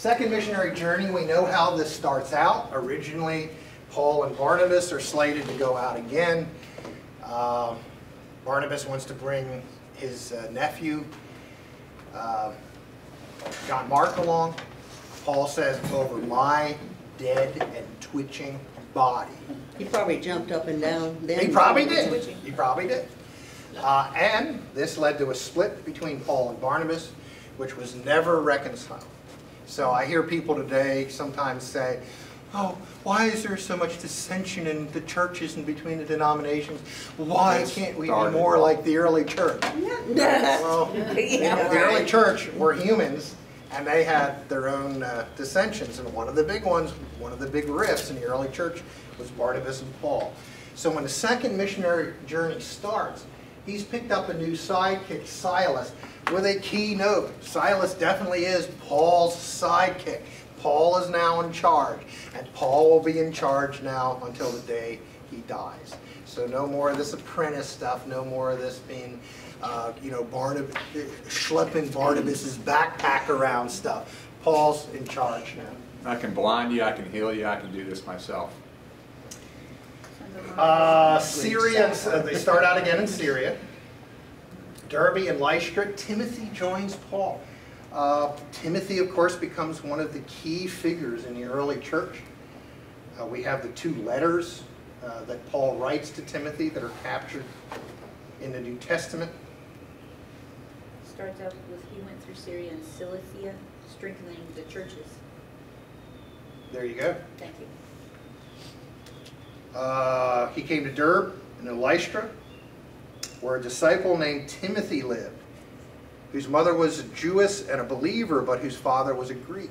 Second missionary journey, we know how this starts out. Originally, Paul and Barnabas are slated to go out again. Barnabas wants to bring his nephew, John Mark, along. Paul says, over my dead and twitching body. He probably jumped up and down. He probably did. He probably did. And this led to a split between Paul and Barnabas, which was never reconciled. So I hear people today sometimes say, oh, why is there so much dissension in the churches and between the denominations? Why can't we be more like the early church? Well, the early church were humans, and they had their own dissensions. And one of the big ones, one of the big rifts in the early church was Barnabas and Paul. So when the second missionary journey starts, he's picked up a new sidekick, Silas, with a key note. Silas definitely is Paul's sidekick. Paul is now in charge, and Paul will be in charge now until the day he dies. So no more of this apprentice stuff, no more of this being, schlepping Barnabas' backpack around stuff. Paul's in charge now. I can blind you, I can heal you, I can do this myself. Syria, they start out again in Syria. Derbe and Lystra, Timothy joins Paul. Timothy, of course, becomes one of the key figures in the early church. We have the two letters that Paul writes to Timothy that are captured in the New Testament. Starts out with he went through Syria and Cilicia, strengthening the churches. There you go. Thank you. He came to Derbe and Lystra, where a disciple named Timothy lived, whose mother was a Jewess and a believer, but whose father was a Greek.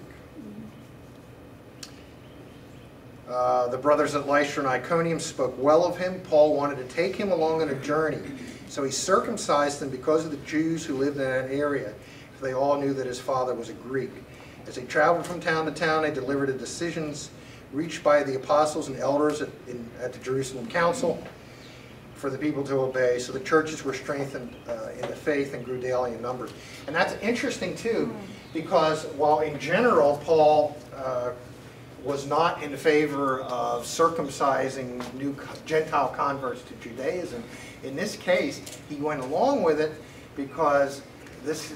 The brothers at Lystra and Iconium spoke well of him. Paul wanted to take him along on a journey, so he circumcised him because of the Jews who lived in that area, for they all knew that his father was a Greek. As they traveled from town to town, they delivered the decisions reached by the apostles and elders at the Jerusalem council for the people to obey. So the churches were strengthened in the faith and grew daily in numbers. And that's interesting too, because while in general Paul was not in favor of circumcising new Gentile converts to Judaism, in this case he went along with it because this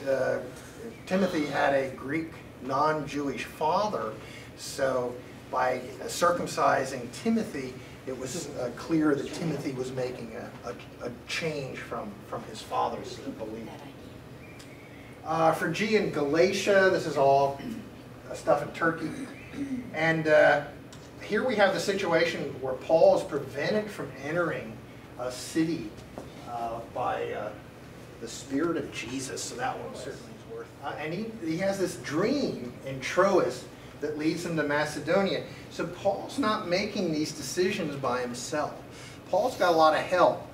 Timothy had a Greek non-Jewish father, so by circumcising Timothy, it was clear that Timothy was making a change from his father's belief. Phrygia and Galatia, this is all stuff in Turkey. And here we have the situation where Paul is prevented from entering a city by the Spirit of Jesus, so that one certainly is worth. And he has this dream in Troas that leads him to Macedonia. So Paul's not making these decisions by himself. Paul's got a lot of help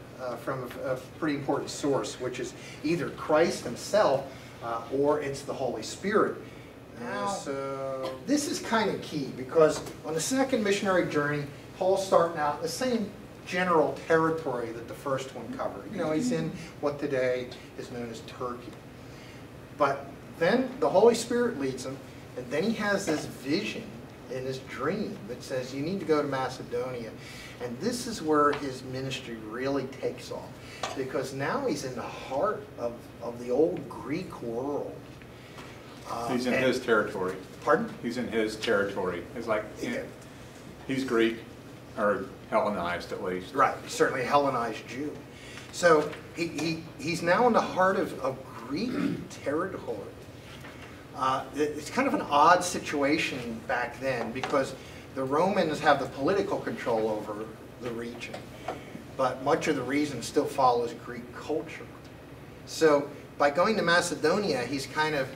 from a pretty important source, which is either Christ himself or it's the Holy Spirit. So this is kind of key, because on the second missionary journey, Paul's starting out in the same general territory that the first one covered. You know, he's in what today is known as Turkey. But then the Holy Spirit leads him, and then he has this vision in his dream that says you need to go to Macedonia. And this is where his ministry really takes off, because now he's in the heart of the old Greek world. He's in his territory. Pardon? He's in his territory. It's like, he's Greek, or Hellenized at least. Right, certainly a Hellenized Jew. So he's now in the heart of Greek territory. It's kind of an odd situation back then, because the Romans have the political control over the region, but much of the region still follows Greek culture. So by going to Macedonia, he's kind of,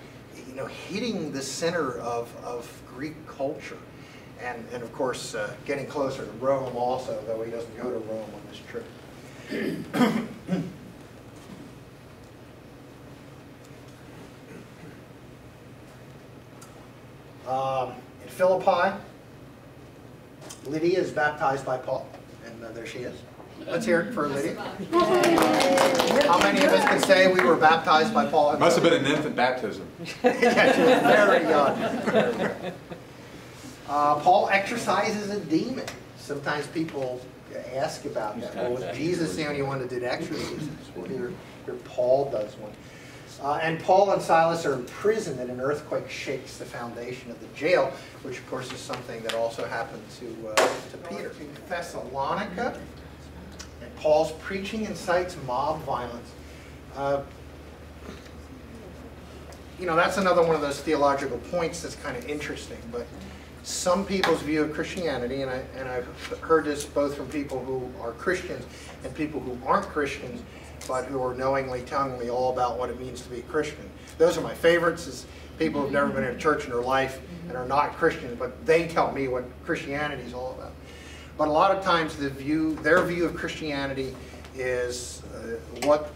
you know, hitting the center of Greek culture, and of course getting closer to Rome also, though he doesn't go to Rome on this trip. In Philippi, Lydia is baptized by Paul, and there she is. Let's hear it for Lydia. How many of us can say we were baptized by Paul? Must have been an infant baptism. Yeah, she was very young. Paul exorcises a demon. Sometimes people ask about that. Well, was Jesus the only one that did exorcisms? Well, here Paul does one. And Paul and Silas are in prison, and an earthquake shakes the foundation of the jail, which of course is something that also happened to Peter. In Thessalonica, and Paul's preaching incites mob violence. You know, that's another one of those theological points that's kind of interesting. But some people's view of Christianity, and I've heard this both from people who are Christians and people who aren't Christians, but who are knowingly telling me all about what it means to be a Christian. Those are my favorites, is people who've never been in a church in their life and are not Christians, but they tell me what Christianity is all about. But a lot of times their view of Christianity is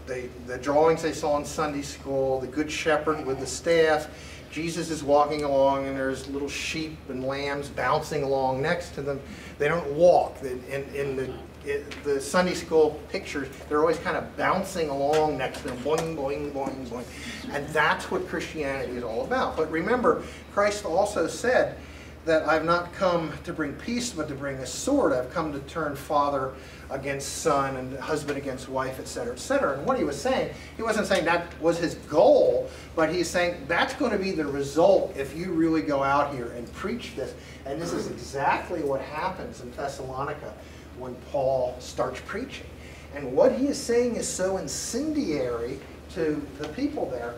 the drawings they saw in Sunday school, the good shepherd with the staff. Jesus is walking along and there's little sheep and lambs bouncing along next to them. They don't walk. In the Sunday school pictures, they're always kind of bouncing along next to them, boing, boing, boing, boing. And that's what Christianity is all about. But remember, Christ also said that I've not come to bring peace, but to bring a sword. I've come to turn father against son and husband against wife, etc., etc. And what he was saying, he wasn't saying that was his goal, but he's saying that's going to be the result if you really go out here and preach this. And this is exactly what happens in Thessalonica when Paul starts preaching. And what he is saying is so incendiary to the people there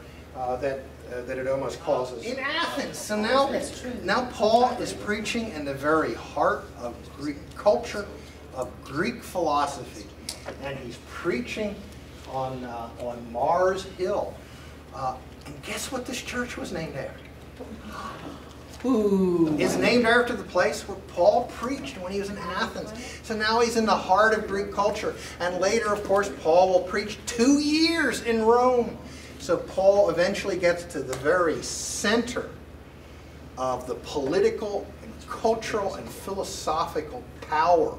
that it almost causes... In Athens! So now Paul is preaching in the very heart of Greek culture, of Greek philosophy. And he's preaching on Mars Hill. And guess what this church was named after? Ooh. It's named after the place where Paul preached when he was in Athens. So now he's in the heart of Greek culture. And later, of course, Paul will preach 2 years in Rome. So Paul eventually gets to the very center of the political and cultural and philosophical power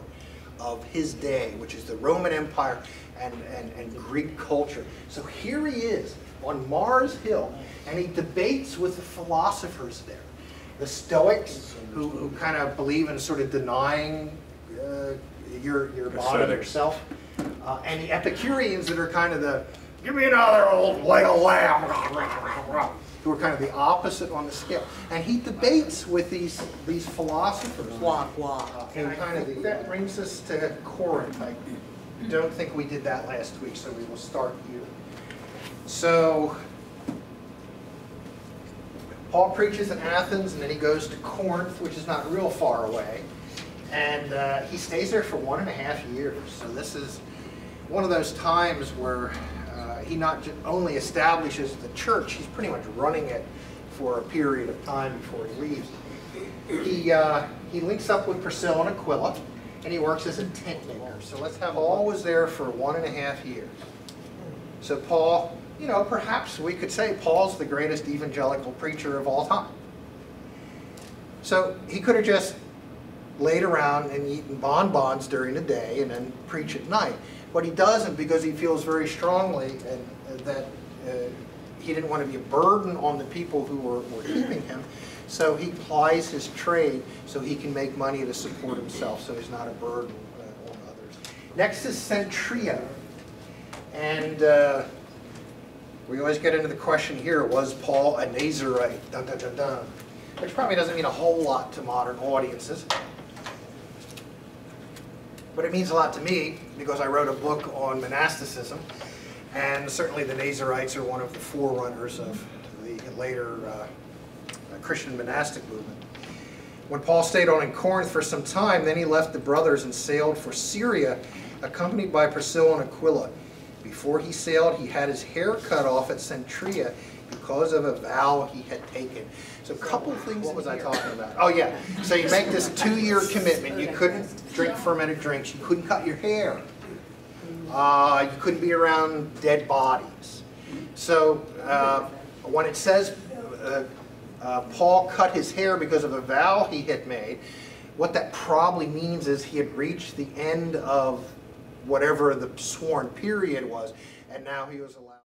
of his day, which is the Roman Empire and Greek culture. So here he is on Mars Hill, and he debates with the philosophers there. The Stoics, who kind of believe in sort of denying your body, yourself, and the Epicureans that are kind of the, give me another old leg of lamb, who are kind of the opposite on the scale. And he debates with these philosophers. Walk, walk. And kind of that brings us to Corinth. I don't think we did that last week, so we will start here. So Paul preaches in Athens, and then he goes to Corinth, which is not real far away. And he stays there for 1.5 years. So this is one of those times where he not only establishes the church, he's pretty much running it for a period of time before he leaves. He links up with Priscilla and Aquila, and he works as a tent maker. So let's have Paul was there for 1.5 years. So Paul, you know, perhaps we could say Paul's the greatest evangelical preacher of all time. So he could have just laid around and eaten bonbons during the day and then preach at night. But he doesn't, because he feels very strongly that he didn't want to be a burden on the people who were keeping him. So he plies his trade so he can make money to support himself, so he's not a burden on others. Next is Centria. And we always get into the question here, was Paul a Nazarite? Dun, dun, dun, dun. Which probably doesn't mean a whole lot to modern audiences. But it means a lot to me because I wrote a book on monasticism, and certainly the Nazarites are one of the forerunners of the later Christian monastic movement. When Paul stayed on in Corinth for some time, then he left the brothers and sailed for Syria, accompanied by Priscilla and Aquila. Before he sailed, he had his hair cut off at Centria because of a vow he had taken. So a couple things. What was I talking about? Oh yeah. So you make this 2-year commitment. You couldn't drink fermented drinks. You couldn't cut your hair. You couldn't be around dead bodies. So when it says Paul cut his hair because of a vow he had made, what that probably means is he had reached the end of whatever the sworn period was, and now he was allowed